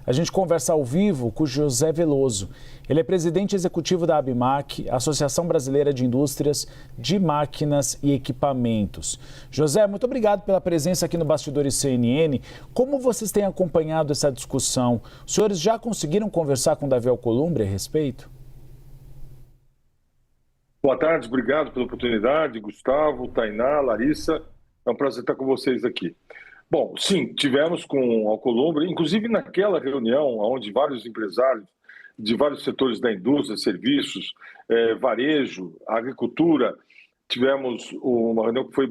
A gente conversa ao vivo com o José Veloso. Ele é presidente executivo da ABMAQ, Associação Brasileira de Indústrias de Máquinas e Equipamentos. José, muito obrigado pela presença aqui no Bastidores CNN. Como vocês têm acompanhado essa discussão? Os senhores já conseguiram conversar com Davi Alcolumbre a respeito? Boa tarde, obrigado pela oportunidade, Gustavo, Tainá, Larissa. É um prazer estar com vocês aqui. Bom, sim, tivemos com o Alcolumbre, inclusive naquela reunião onde vários empresários de vários setores da indústria, serviços, varejo, agricultura, tivemos uma reunião que foi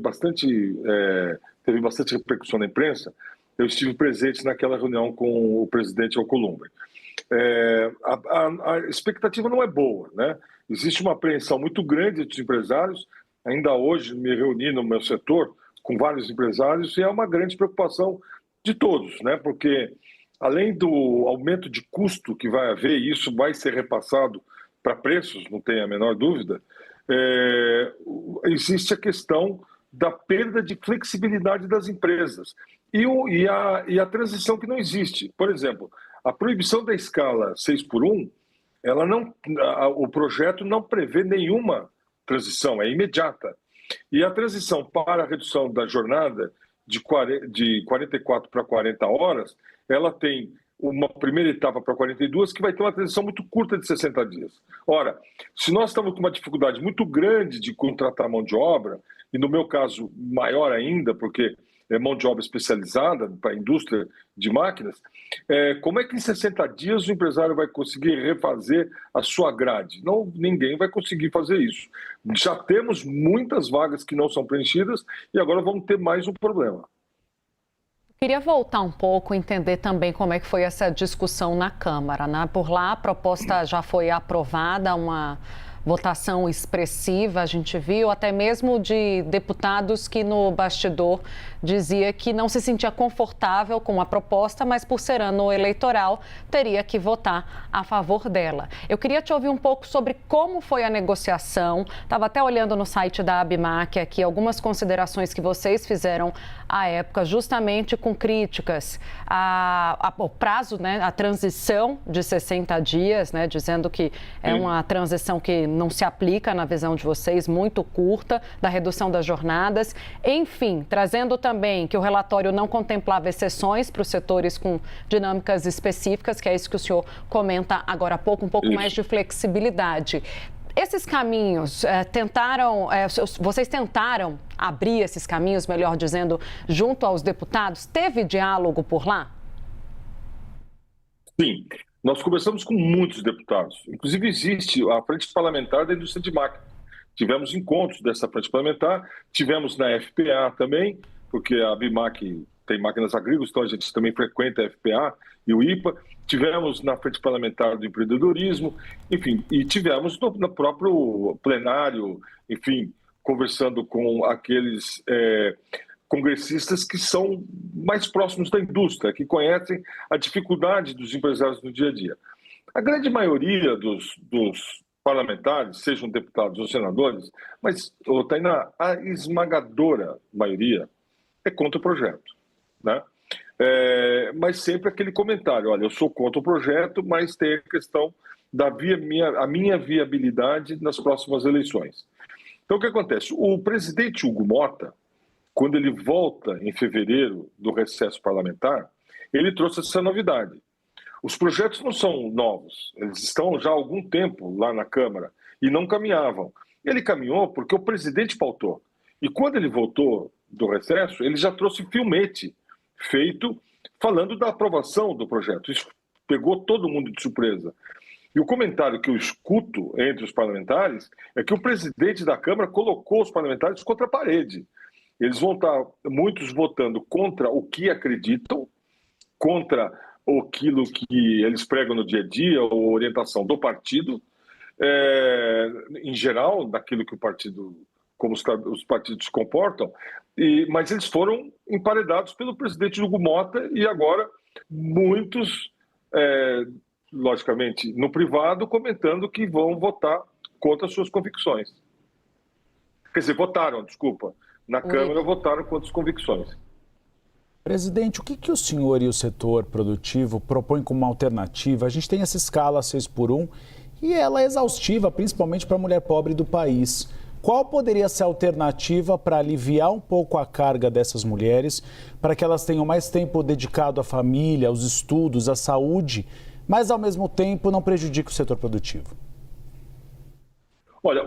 teve bastante repercussão na imprensa. Eu estive presente naquela reunião com o presidente Alcolumbre. A expectativa não é boa, né? Existe uma apreensão muito grande dos empresários. Ainda hoje me reuni no meu setor com vários empresários e é uma grande preocupação de todos, né? Porque além do aumento de custo que vai haver, e isso vai ser repassado para preços, não tem a menor dúvida, existe a questão da perda de flexibilidade das empresas e a transição que não existe. Por exemplo, a proibição da escala 6x1, o projeto não prevê nenhuma transição, é imediata. E a transição para a redução da jornada de 44 para 40 horas, ela tem uma primeira etapa para 42, que vai ter uma transição muito curta de 60 dias. Ora, se nós estamos com uma dificuldade muito grande de contratar mão de obra, e no meu caso maior ainda, porque é mão de obra especializada para a indústria de máquinas, como é que em 60 dias o empresário vai conseguir refazer a sua grade? Não, ninguém vai conseguir fazer isso. Já temos muitas vagas que não são preenchidas e agora vamos ter mais um problema. Queria voltar um pouco, entender também como é que foi essa discussão na Câmara, né? Por lá a proposta já foi aprovada, uma votação expressiva, a gente viu, até mesmo de deputados que no bastidor dizia que não se sentia confortável com a proposta, mas por ser ano eleitoral, teria que votar a favor dela. Eu queria te ouvir um pouco sobre como foi a negociação. Estava até olhando no site da ABMAQ aqui algumas considerações que vocês fizeram à época, justamente com críticas ao prazo, né, a transição de 60 dias, né, dizendo que é uma transição que não se aplica na visão de vocês, muito curta, da redução das jornadas. Enfim, trazendo também que o relatório não contemplava exceções para os setores com dinâmicas específicas, que é isso que o senhor comenta agora há pouco, um pouco mais de flexibilidade. Esses caminhos, vocês tentaram abrir esses caminhos, melhor dizendo, junto aos deputados? Teve diálogo por lá? Sim. Nós conversamos com muitos deputados. Inclusive, existe a Frente Parlamentar da Indústria de Máquinas. Tivemos encontros dessa Frente Parlamentar, tivemos na FPA também, porque a ABMAQ tem máquinas agrícolas, então a gente também frequenta a FPA e o IPA. Tivemos na Frente Parlamentar do Empreendedorismo, enfim, e tivemos no próprio plenário, enfim, conversando com aqueles congressistas que são mais próximos da indústria, que conhecem a dificuldade dos empresários no dia a dia. A grande maioria dos parlamentares, sejam deputados ou senadores, mas, Tainá, a esmagadora maioria é contra o projeto, né? Mas sempre aquele comentário, olha, eu sou contra o projeto, mas tem a questão da minha viabilidade nas próximas eleições. Então, o que acontece? O presidente Hugo Motta, quando ele volta em fevereiro do recesso parlamentar, ele trouxe essa novidade. Os projetos não são novos, eles estão já há algum tempo lá na Câmara e não caminhavam. Ele caminhou porque o presidente pautou. E quando ele voltou do recesso, ele já trouxe filmete feito falando da aprovação do projeto. Isso pegou todo mundo de surpresa. E o comentário que eu escuto entre os parlamentares é que o presidente da Câmara colocou os parlamentares contra a parede. Eles vão estar, muitos votando contra o que acreditam, contra aquilo que eles pregam no dia a dia, ou orientação do partido, em geral, daquilo que o partido, como os partidos se comportam, mas eles foram emparedados pelo presidente Hugo Motta e agora muitos, logicamente, no privado, comentando que vão votar contra as suas convicções. Quer dizer, votaram, desculpa. Na Câmara votaram contra as convicções. Presidente, o que o senhor e o setor produtivo propõem como alternativa? A gente tem essa escala 6x1 e ela é exaustiva, principalmente para a mulher pobre do país. Qual poderia ser a alternativa para aliviar um pouco a carga dessas mulheres, para que elas tenham mais tempo dedicado à família, aos estudos, à saúde, mas ao mesmo tempo não prejudique o setor produtivo? Olha,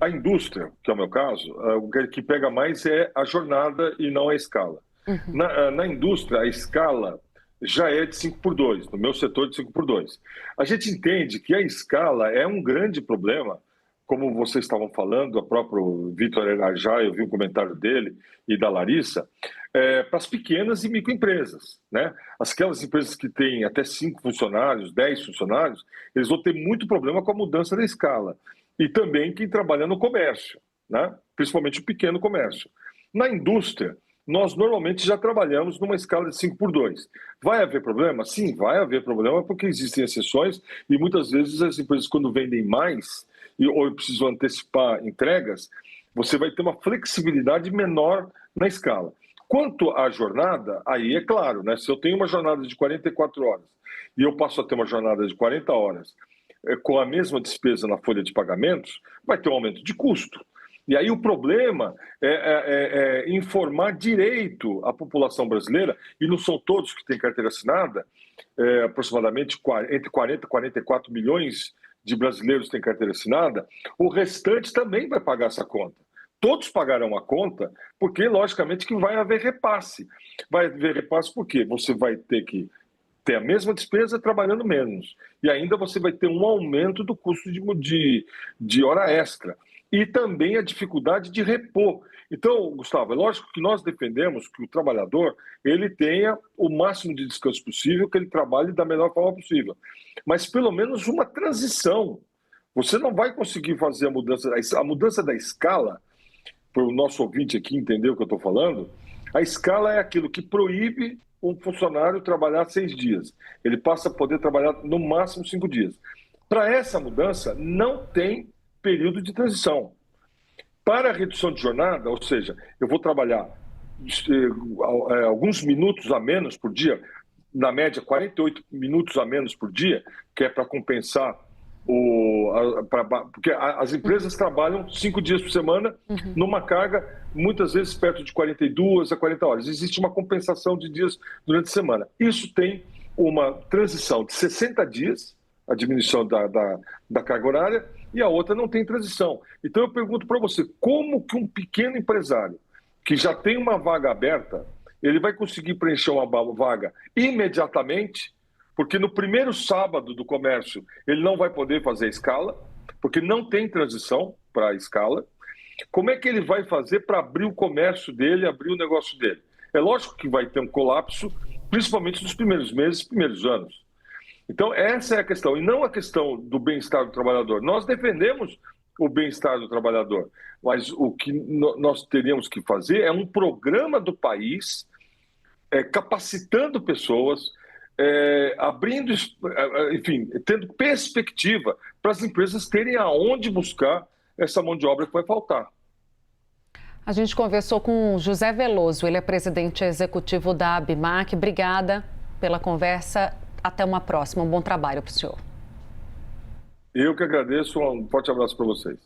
a indústria, que é o meu caso, o que pega mais é a jornada e não a escala. Na indústria, a escala já é de 5x2, no meu setor de 5x2. A gente entende que a escala é um grande problema, como vocês estavam falando, o próprio Vitor Irajá, eu vi um comentário dele e da Larissa, para as pequenas e microempresas, né? Aquelas empresas que têm até 5 funcionários, 10 funcionários, eles vão ter muito problema com a mudança da escala. E também quem trabalha no comércio, né? Principalmente o pequeno comércio. Na indústria, nós normalmente já trabalhamos numa escala de 5x2. Vai haver problema? Sim, vai haver problema, porque existem exceções e muitas vezes as empresas, quando vendem mais ou precisam antecipar entregas, você vai ter uma flexibilidade menor na escala. Quanto à jornada, aí é claro, né? Se eu tenho uma jornada de 44 horas e eu passo a ter uma jornada de 40 horas com a mesma despesa na folha de pagamentos, vai ter um aumento de custo. E aí o problema é informar direito a população brasileira, e não são todos que têm carteira assinada, aproximadamente entre 40 e 44 milhões de brasileiros têm carteira assinada, o restante também vai pagar essa conta. Todos pagarão a conta, porque logicamente que vai haver repasse. Vai haver repasse porque você vai ter que ter a mesma despesa trabalhando menos. E ainda você vai ter um aumento do custo de hora extra. E também a dificuldade de repor. Então, Gustavo, é lógico que nós defendemos que o trabalhador ele tenha o máximo de descanso possível, que ele trabalhe da melhor forma possível. Mas pelo menos uma transição. Você não vai conseguir fazer a mudança da escala, para o nosso ouvinte aqui entender o que eu estou falando. A escala é aquilo que proíbe um funcionário trabalhar 6 dias. Ele passa a poder trabalhar no máximo 5 dias. Para essa mudança, não tem período de transição. Para a redução de jornada, ou seja, eu vou trabalhar alguns minutos a menos por dia, na média 48 minutos a menos por dia, que é para compensar porque as empresas trabalham 5 dias por semana numa carga, muitas vezes perto de 42 a 40 horas. Existe uma compensação de dias durante a semana. Isso tem uma transição de 60 dias, a diminuição da carga horária, e a outra não tem transição. Então eu pergunto para você, como que um pequeno empresário que já tem uma vaga aberta, ele vai conseguir preencher uma vaga imediatamente? Porque no primeiro sábado do comércio ele não vai poder fazer escala, porque não tem transição para a escala. Como é que ele vai fazer para abrir o comércio dele, abrir o negócio dele? É lógico que vai ter um colapso, principalmente nos primeiros meses, primeiros anos. Então essa é a questão, e não a questão do bem-estar do trabalhador. Nós defendemos o bem-estar do trabalhador, mas o que nós teríamos que fazer é um programa do país capacitando pessoas, abrindo, enfim, tendo perspectiva para as empresas terem aonde buscar essa mão de obra que vai faltar. A gente conversou com José Veloso, ele é presidente executivo da ABIMAQ. Obrigada pela conversa, até uma próxima, um bom trabalho para o senhor. Eu que agradeço, um forte abraço para vocês.